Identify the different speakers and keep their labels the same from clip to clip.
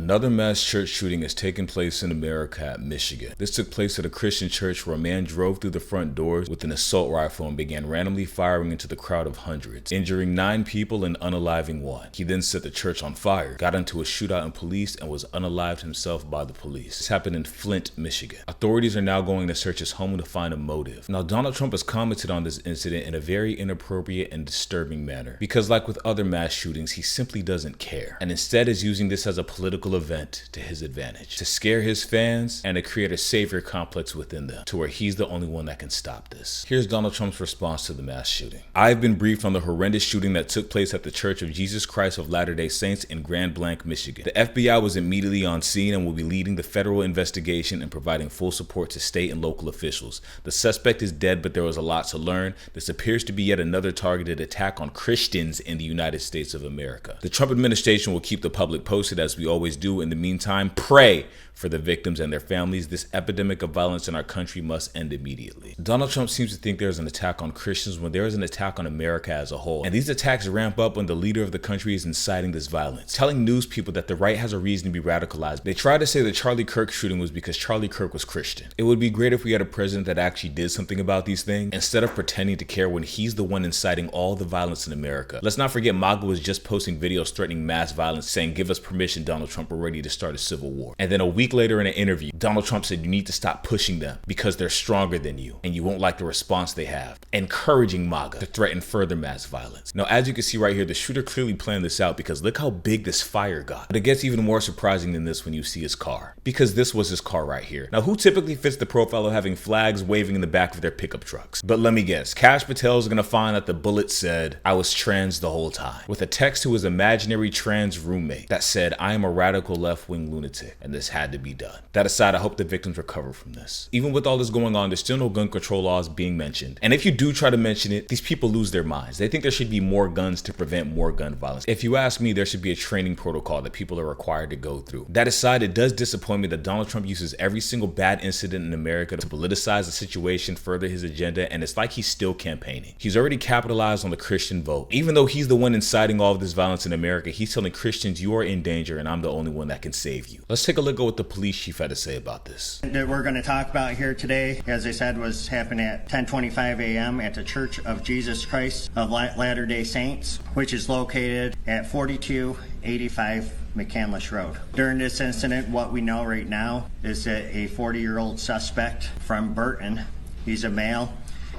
Speaker 1: Another mass church shooting has taken place in America, Michigan. This took place at a Christian church where a man drove through the front doors with an assault rifle and began randomly firing into the crowd of hundreds, injuring 9 people and unaliving 1. He then set the church on fire, got into a shootout in police, and was unalived himself by the police. This happened in Flint, Michigan. Authorities are now going to search his home to find a motive. Now, Donald Trump has commented on this incident in a very inappropriate and disturbing manner, because like with other mass shootings, he simply doesn't care, and instead is using this as a political event to his advantage, to scare his fans and to create a savior complex within them, to where he's the only one that can stop this. Here's Donald Trump's response to the mass shooting. I've been briefed on the horrendous shooting that took place at the Church of Jesus Christ of Latter-day Saints in Grand Blanc, Michigan. The FBI was immediately on scene and will be leading the federal investigation and providing full support to state and local officials. The suspect is dead, but there was a lot to learn. This appears to be yet another targeted attack on Christians in the United States of America. The Trump administration will keep the public posted, as we always do. In the meantime, pray for the victims and their families. This epidemic of violence in our country must end immediately. Donald Trump seems to think there's an attack on Christians when there is an attack on America as a whole. And these attacks ramp up when the leader of the country is inciting this violence, telling news people that the right has a reason to be radicalized. They try to say the Charlie Kirk shooting was because Charlie Kirk was Christian. It would be great if we had a president that actually did something about these things, instead of pretending to care when he's the one inciting all the violence in America. Let's not forget MAGA was just posting videos threatening mass violence, saying, "Give us permission, Donald Trump, we're ready to start a civil war." And then a week later in an interview, Donald Trump said you need to stop pushing them because they're stronger than you and you won't like the response they have, encouraging MAGA to threaten further mass violence. Now, as you can see right here, the shooter clearly planned this out, because look how big this fire got. But it gets even more surprising than this when you see his car, because this was his car right here. Now, who typically fits the profile of having flags waving in the back of their pickup trucks? But let me guess, Kash Patel is gonna find that the bullet said, "I was trans the whole time," with a text to his imaginary trans roommate that said, "I am a radical left-wing lunatic, and this had to be done." That aside, I hope the victims recover from this. Even with all this going on, there's still no gun control laws being mentioned. And if you do try to mention it, these people lose their minds. They think there should be more guns to prevent more gun violence. If you ask me, there should be a training protocol that people are required to go through. That aside, it does disappoint me that Donald Trump uses every single bad incident in America to politicize the situation, further his agenda, and it's like he's still campaigning. He's already capitalized on the Christian vote. Even though he's the one inciting all of this violence in America, he's telling Christians, you are in danger and I'm the only one that can save you. Let's take a look at what the police chief had to say about this.
Speaker 2: That we're going to talk about here today, as I said, was happening at 10:25 a.m. at the Church of Jesus Christ of Latter-day Saints, which is located at 4285 McCandless Road. During this incident, what we know right now is that a 40-year-old suspect from Burton, he's a male,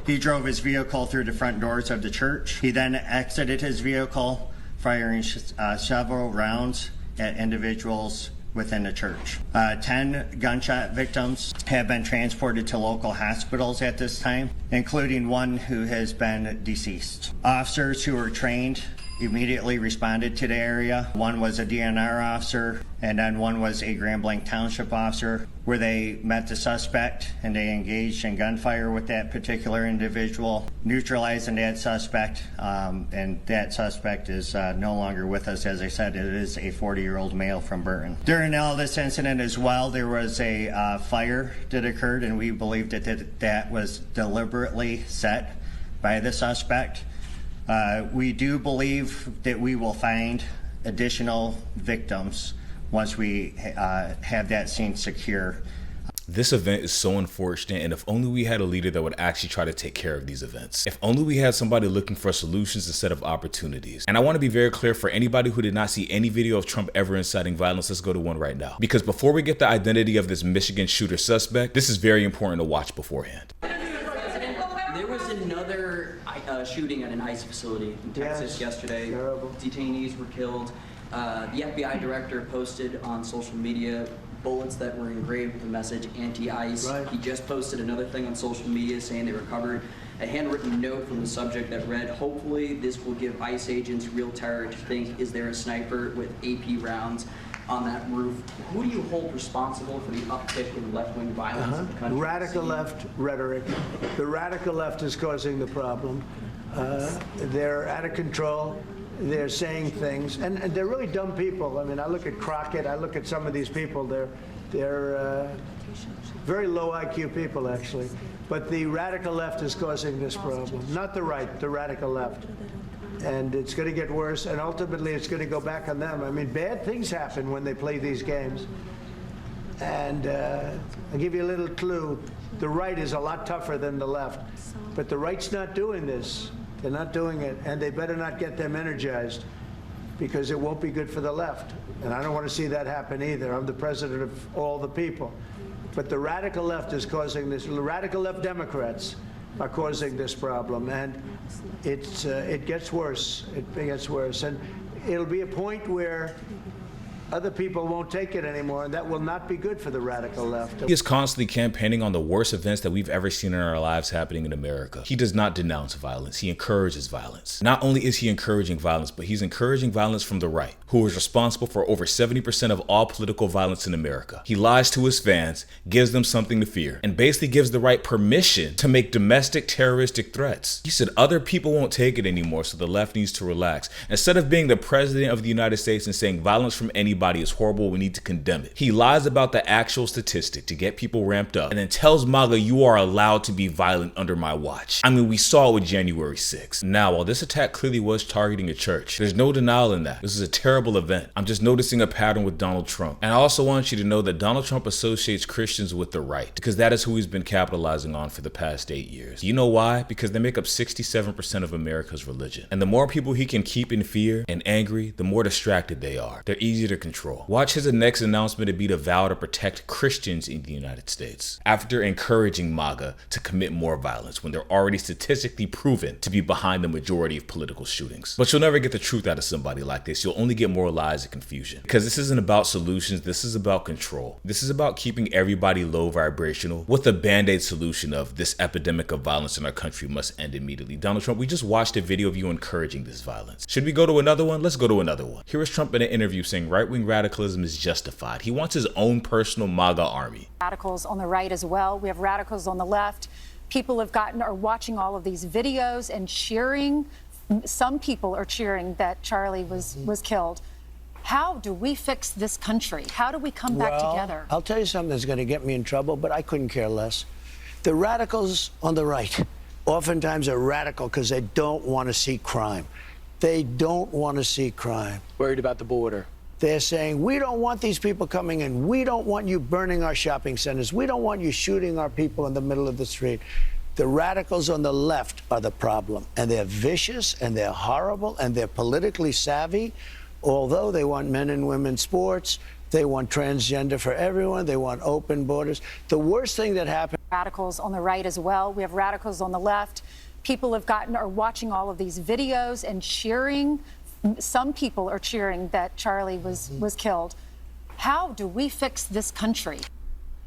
Speaker 2: he drove his vehicle through the front doors of the church. He then exited his vehicle, firing several rounds at individuals within the church. 10 gunshot victims have been transported to local hospitals at this time, including one who has been deceased. Officers who were trained immediately responded to the area. One was a DNR officer, and then one was a Grand Blanc Township officer, where they met the suspect and they engaged in gunfire with that particular individual, neutralizing that suspect, and that suspect is no longer with us. As I said, it is a 40-year-old male from Burton. During all this incident as well, there was a fire that occurred, and we believe that was deliberately set by the suspect. We do believe that we will find additional victims once we have that scene secure.
Speaker 1: This event is so unfortunate, and if only we had a leader that would actually try to take care of these events. If only we had somebody looking for solutions instead of opportunities. And I want to be very clear for anybody who did not see any video of Trump ever inciting violence, let's go to one right now. Because before we get the identity of this Michigan shooter suspect, this is very important to watch beforehand.
Speaker 3: There was another shooting at an ICE facility in Texas yesterday.
Speaker 4: Terrible.
Speaker 3: Detainees were killed. The FBI director posted on social media bullets that were engraved with the message anti-ICE.
Speaker 4: Right.
Speaker 3: He just posted another thing on social media saying they recovered a handwritten note from the subject that read, "Hopefully this will give ICE agents real terror to think, is there a sniper with AP rounds on that roof?" Who do you hold responsible for the uptick in left-wing violence in the country?
Speaker 4: Radical left rhetoric. The radical left is causing the problem. They're out of control. They're saying things, and they're really dumb people. I mean, I look at Crockett, I look at some of these people. They're very low IQ people, actually. But the radical left is causing this problem, not the right, the radical left. and it's going to get worse, and ultimately it's going to go back on them. I mean, bad things happen when they play these games. And I'll give you a little clue. The right is a lot tougher than the left. But the right's not doing this. They're not doing it, and they better not get them energized, because it won't be good for the left. And I don't want to see that happen either. I'm the president of all the people. But the radical left is causing this. The radical left Democrats are causing this problem, and it gets worse. It gets worse, and it'll be a point where other people won't take it anymore, and that will not be good for the radical left.
Speaker 1: He is constantly campaigning on the worst events that we've ever seen in our lives happening in America. He does not denounce violence. He encourages violence. Not only is he encouraging violence, but he's encouraging violence from the right, who is responsible for over 70% of all political violence in America. He lies to his fans, gives them something to fear, and basically gives the right permission to make domestic terroristic threats. He said other people won't take it anymore, so the left needs to relax. Instead of being the president of the United States and saying violence from anybody is horrible, we need to condemn it, he lies about the actual statistic to get people ramped up and then tells MAGA you are allowed to be violent under my watch. I mean, we saw it with January 6th. Now, while this attack clearly was targeting a church, there's no denial in that. This is a terrible event. I'm just noticing a pattern with Donald Trump. And I also want you to know that Donald Trump associates Christians with the right, because that is who he's been capitalizing on for the past 8 years. You know why? Because they make up 67% of America's religion. And the more people he can keep in fear and angry, the more distracted they are. They're easy to control. Watch his next announcement to be the vow to protect Christians in the United States, after encouraging MAGA to commit more violence when they're already statistically proven to be behind the majority of political shootings. But you'll never get the truth out of somebody like this. You'll only get more lies and confusion. Because this isn't about solutions, this is about control. This is about keeping everybody low vibrational with a band-aid solution of this epidemic of violence in our country must end immediately. Donald Trump, we just watched a video of you encouraging this violence. Should we go to another one? Let's go to another one. Here is Trump in an interview saying right-wing radicalism is justified. He wants his own personal MAGA army.
Speaker 5: Radicals on the right as well. We have radicals on the left. People are watching all of these videos and cheering. Some people are cheering that Charlie was killed. How do we fix this country? How do we come back together?
Speaker 4: I'll tell you something that's going to get me in trouble, but I couldn't care less. The radicals on the right oftentimes are radical because they don't want to see crime. They don't want to see crime.
Speaker 6: Worried about the border.
Speaker 4: They're saying, we don't want these people coming in. We don't want you burning our shopping centers. We don't want you shooting our people in the middle of the street. The radicals on the left are the problem. And they're vicious, and they're horrible, and they're politically savvy. Although they want men and women sports, they want transgender for everyone, they want open borders. The worst thing that happened...
Speaker 5: Radicals on the right as well. We have radicals on the left. People are watching all of these videos and cheering. Some people are cheering that Charlie was killed. How do we fix this country?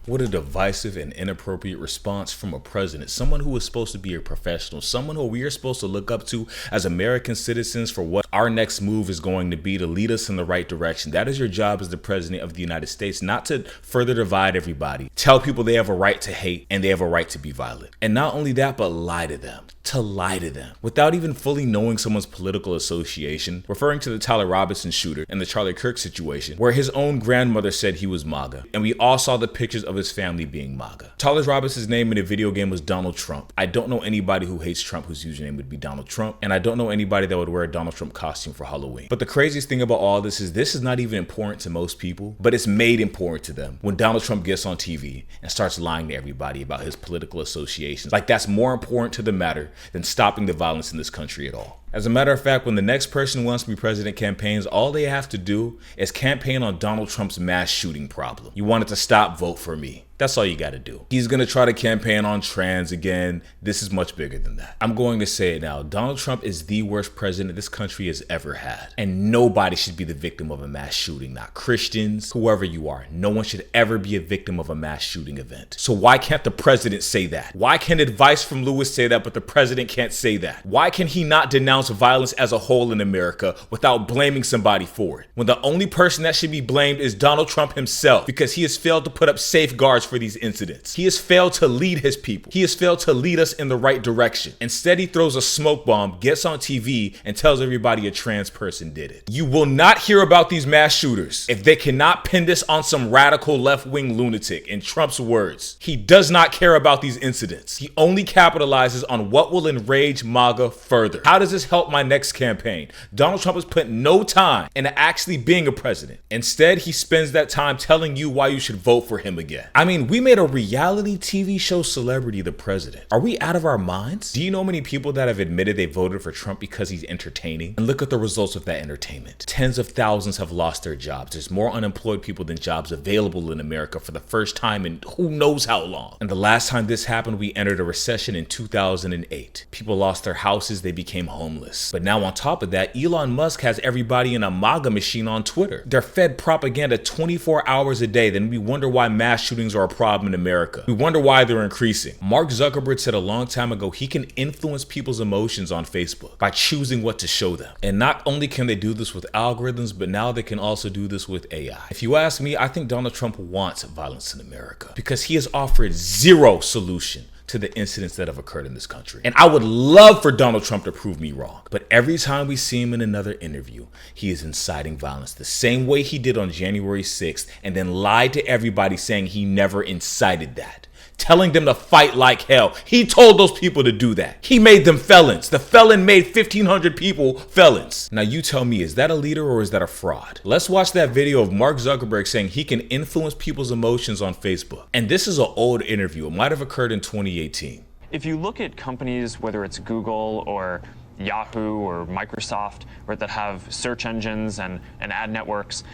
Speaker 1: What a divisive and inappropriate response from a president, someone who is supposed to be a professional, someone who we are supposed to look up to as American citizens for what our next move is going to be to lead us in the right direction. That is your job as the president of the United States, not to further divide everybody, tell people they have a right to hate and they have a right to be violent. And not only that, but lie to them. To lie to them without even fully knowing someone's political association, referring to the Tyler Robinson shooter and the Charlie Kirk situation, where his own grandmother said he was MAGA, and we all saw the pictures of his family being MAGA. Tyler Robinson's name in the video game was Donald Trump. I don't know anybody who hates Trump whose username would be Donald Trump, and I don't know anybody that would wear a Donald Trump costume for Halloween. But the craziest thing about all this is not even important to most people, but it's made important to them when Donald Trump gets on TV and starts lying to everybody about his political associations. Like that's more important to the matter than stopping the violence in this country at all. As a matter of fact, when the next person who wants to be president campaigns, all they have to do is campaign on Donald Trump's mass shooting problem. You want it to stop, vote for me. That's all you got to do. He's going to try to campaign on trans again. This is much bigger than that. I'm going to say it now. Donald Trump is the worst president this country has ever had. And nobody should be the victim of a mass shooting. Not Christians, whoever you are. No one should ever be a victim of a mass shooting event. So why can't the president say that? Why can Advice from Louis say that, but the president can't say that? Why can he not denounce violence as a whole in America without blaming somebody for it? When the only person that should be blamed is Donald Trump himself, because he has failed to put up safeguards for these incidents. He has failed to lead his people. He has failed to lead us in the right direction. Instead, he throws a smoke bomb, gets on TV, and tells everybody a trans person did it. You will not hear about these mass shooters if they cannot pin this on some radical left-wing lunatic. In Trump's words, he does not care about these incidents. He only capitalizes on what will enrage MAGA further. How does this help my next campaign? Donald Trump has put no time into actually being a president. Instead, he spends that time telling you why you should vote for him again. I mean, we made a reality TV show celebrity the president. Are we out of our minds? Do you know many people that have admitted they voted for Trump because he's entertaining? And look at the results of that entertainment. Tens of thousands have lost their jobs. There's more unemployed people than jobs available in America for the first time in who knows how long. And the last time this happened, we entered a recession in 2008. People lost their houses, they became homeless. But now on top of that, Elon Musk has everybody in a MAGA machine on Twitter. They're fed propaganda 24 hours a day. Then we wonder why mass shootings are a problem in America. We wonder why they're increasing. Mark Zuckerberg said a long time ago he can influence people's emotions on Facebook by choosing what to show them. And not only can they do this with algorithms, but now they can also do this with AI. If you ask me, I think Donald Trump wants violence in America because he has offered zero solution to the incidents that have occurred in this country. And I would love for Donald Trump to prove me wrong. But every time we see him in another interview, he is inciting violence the same way he did on January 6th and then lied to everybody saying he never incited that. Telling them to fight like hell. He told those people to do that. He made them felons. The felon made 1,500 people felons. Now you tell me, is that a leader or is that a fraud? Let's watch that video of Mark Zuckerberg saying he can influence people's emotions on Facebook. And this is an old interview. It might have occurred in 2018.
Speaker 6: If you look at companies, whether it's Google or Yahoo or Microsoft, or that have search engines and ad networks,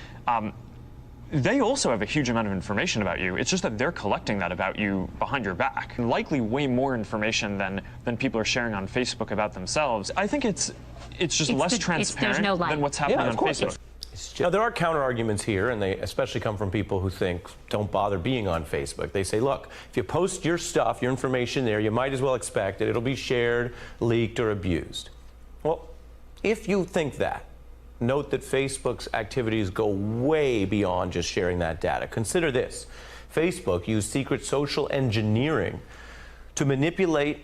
Speaker 6: they also have a huge amount of information about you. It's just that they're collecting that about you behind your back. Likely way more information than people are sharing on Facebook about themselves. I think it's just less transparent than what's happening on Facebook.
Speaker 7: Now, there are counter arguments here, and they especially come from people who think, don't bother being on Facebook. They say, look, if you post your stuff, your information there, you might as well expect that it'll be shared, leaked, or abused. Well, if you think that, note that Facebook's activities go way beyond just sharing that data. Consider this. Facebook used secret social engineering to manipulate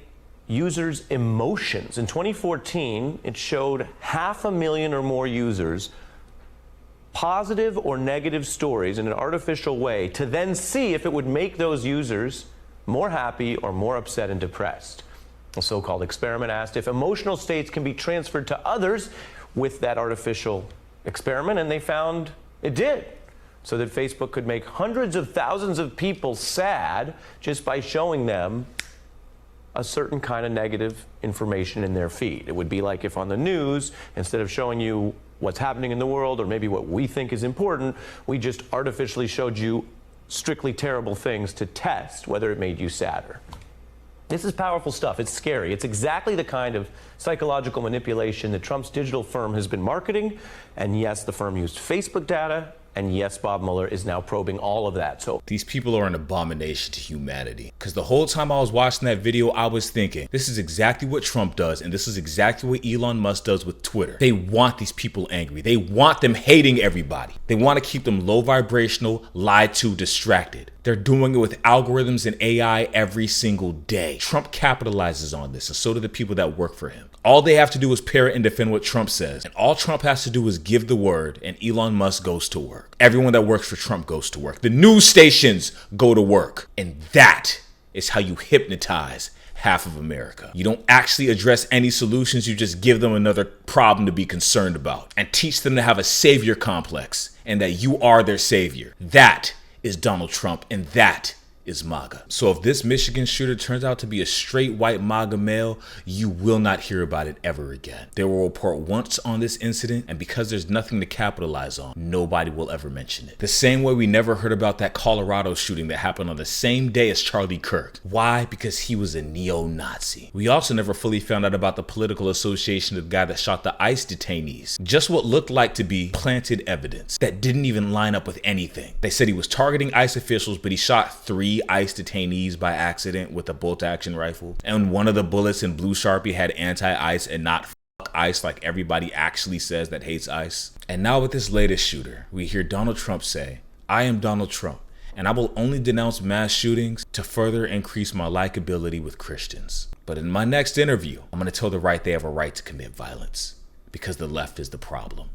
Speaker 7: users' emotions. In 2014, it showed 500,000 or more users positive or negative stories in an artificial way to then see if it would make those users more happy or more upset and depressed. A so-called experiment asked if emotional states can be transferred to others with that artificial experiment, and they found it did. So that Facebook could make hundreds of thousands of people sad just by showing them a certain kind of negative information in their feed. It would be like if on the news, instead of showing you what's happening in the world or maybe what we think is important, we just artificially showed you strictly terrible things to test whether it made you sadder. This is powerful stuff. It's scary. It's exactly the kind of psychological manipulation that Trump's digital firm has been marketing. And yes, the firm used Facebook data. And yes, Bob Mueller is now probing all of that. So
Speaker 1: these people are an abomination to humanity. Because the whole time I was watching that video, I was thinking, this is exactly what Trump does. And this is exactly what Elon Musk does with Twitter. They want these people angry. They want them hating everybody. They want to keep them low vibrational, lied to, distracted. They're doing it with algorithms and AI every single day. Trump capitalizes on this, and so do the people that work for him. All they have to do is parrot and defend what Trump says. And all Trump has to do is give the word, and Elon Musk goes to work. Everyone that works for Trump goes to work. The news stations go to work. And that is how you hypnotize half of America. You don't actually address any solutions. You just give them another problem to be concerned about and teach them to have a savior complex and that you are their savior. That is Donald Trump, and that is MAGA. So if this Michigan shooter turns out to be a straight white MAGA male, you will not hear about it ever again. They will report once on this incident, and because there's nothing to capitalize on, nobody will ever mention it. The same way we never heard about that Colorado shooting that happened on the same day as Charlie Kirk. Why? Because he was a neo-Nazi. We also never fully found out about the political association of the guy that shot the ICE detainees. Just what looked like to be planted evidence that didn't even line up with anything. They said he was targeting ICE officials, but he shot 3 ICE detainees by accident with a bolt-action rifle, and one of the bullets in blue Sharpie had anti-ICE and not fuck ICE like everybody actually says that hates ICE. And now with this latest shooter, we hear Donald Trump say, "I am Donald Trump, and I will only denounce mass shootings to further increase my likability with Christians. But in my next interview, I'm going to tell the right they have a right to commit violence because the left is the problem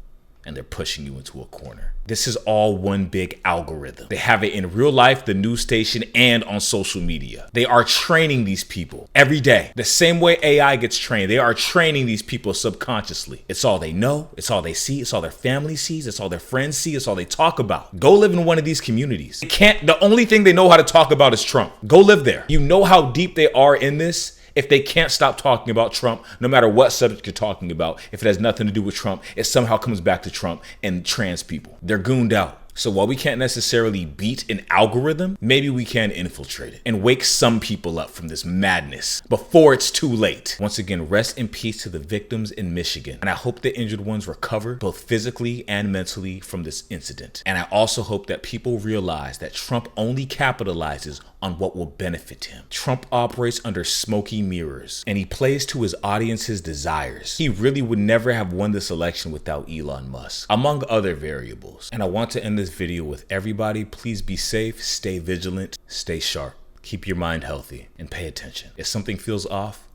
Speaker 1: and they're pushing you into a corner. This is all one big algorithm. They have it in real life, the news station, and on social media. They are training these people every day. The same way AI gets trained, they are training these people subconsciously. It's all they know, it's all they see, it's all their family sees, it's all their friends see, it's all they talk about. Go live in one of these communities. The only thing they know how to talk about is Trump. Go live there. You know how deep they are in this. If they can't stop talking about Trump, no matter what subject you're talking about, if it has nothing to do with Trump, it somehow comes back to Trump and trans people. They're gooned out. So while we can't necessarily beat an algorithm, maybe we can infiltrate it and wake some people up from this madness before it's too late. Once again, rest in peace to the victims in Michigan. And I hope the injured ones recover both physically and mentally from this incident. And I also hope that people realize that Trump only capitalizes on what will benefit him. Trump operates under smoky mirrors and he plays to his audience's desires. He really would never have won this election without Elon Musk, among other variables. And I want to end this video with everybody, please be safe, stay vigilant, stay sharp, keep your mind healthy, and pay attention. If something feels off,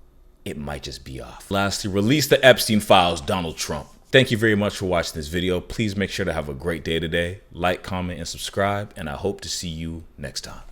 Speaker 1: it might just be off. Lastly, release the Epstein files, Donald Trump. Thank you very much for watching this video. Please make sure to have a great day today. Like, comment, and subscribe, and I hope to see you next time.